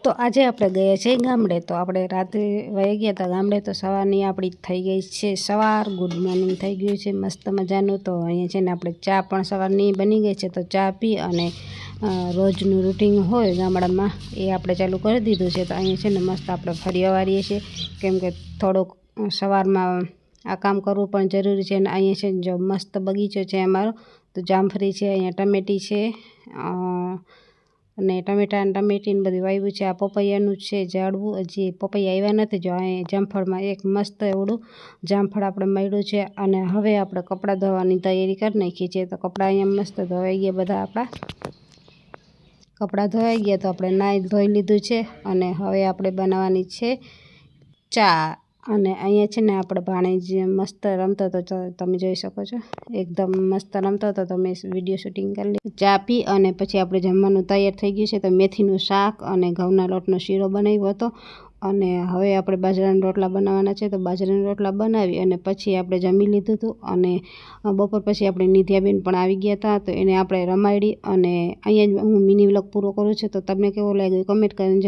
તો આજે આપણે ગયા છીએ ગામડે. તો આપણે રાતે વહી ગયા હતા ગામડે. તો સવારની આપણી થઈ ગઈ છે સવાર. ગુડ મોર્નિંગ થઈ ગયું છે મસ્ત મજાનું. તો અહીંયા છે ને આપણે ચા પણ સવારની બની ગઈ છે. તો ચા પી અને રોજનું રૂટિન હોય ગામડામાં એ આપણે ચાલુ કરી દીધું છે. તો અહીંયા છે ને મસ્ત આપણે ફરી વારીએ છીએ, કેમ કે થોડુંક સવારમાં આ કામ કરવું પણ જરૂરી છે. અને અહીંયા છે ને જો મસ્ત બગીચો છે અમારો. તો જામફળી છે, અહીંયા ટમેટી છે અને ટમેટા અને ટમેટીને બધું વાવ્યું છે. આ પપૈયાનું છે ઝાડવું, હજી પપૈયા આવ્યા નથી. જો અહીંયા જામફળમાં એક મસ્ત એવડું જામફળ આપણે મળ્યું છે. અને હવે આપણે કપડાં ધોવાની તૈયારી કરી નાખી છે. તો કપડાં અહીંયા મસ્ત ધોવાઈ ગયા બધા આપણા. કપડાં ધોવાઈ ગયા તો આપણે નાહી ધોઈ લીધું છે. અને હવે આપણે બનાવવાની છે ચા. અને અહીંયા છે ને આપણે ભાણેજ મસ્ત રમતો હતો, તમે જોઈ શકો છો. એકદમ મસ્ત રમતો હતો, તો મેં વિડીયો શૂટિંગ કરી લીધું. ચા પી અને પછી આપણે જમવાનું તૈયાર થઈ ગયું છે. તો મેથીનું શાક અને ઘઉંના લોટનો શીરો બનાવ્યો હતો. અને હવે આપણે બાજરાના રોટલા બનાવવાના છે. તો બાજરાના રોટલા બનાવી અને પછી આપણે જમી લીધું હતું. અને બપોર પછી આપણે નિધ્યાબેન પણ આવી ગયા હતા. તો એને આપણે રમાડી. અને અહીંયા જ હું મિની વ્લોગ પૂરો કરું છું. તો તમને કેવો લાગ્યો કમેન્ટ કરીને જરૂર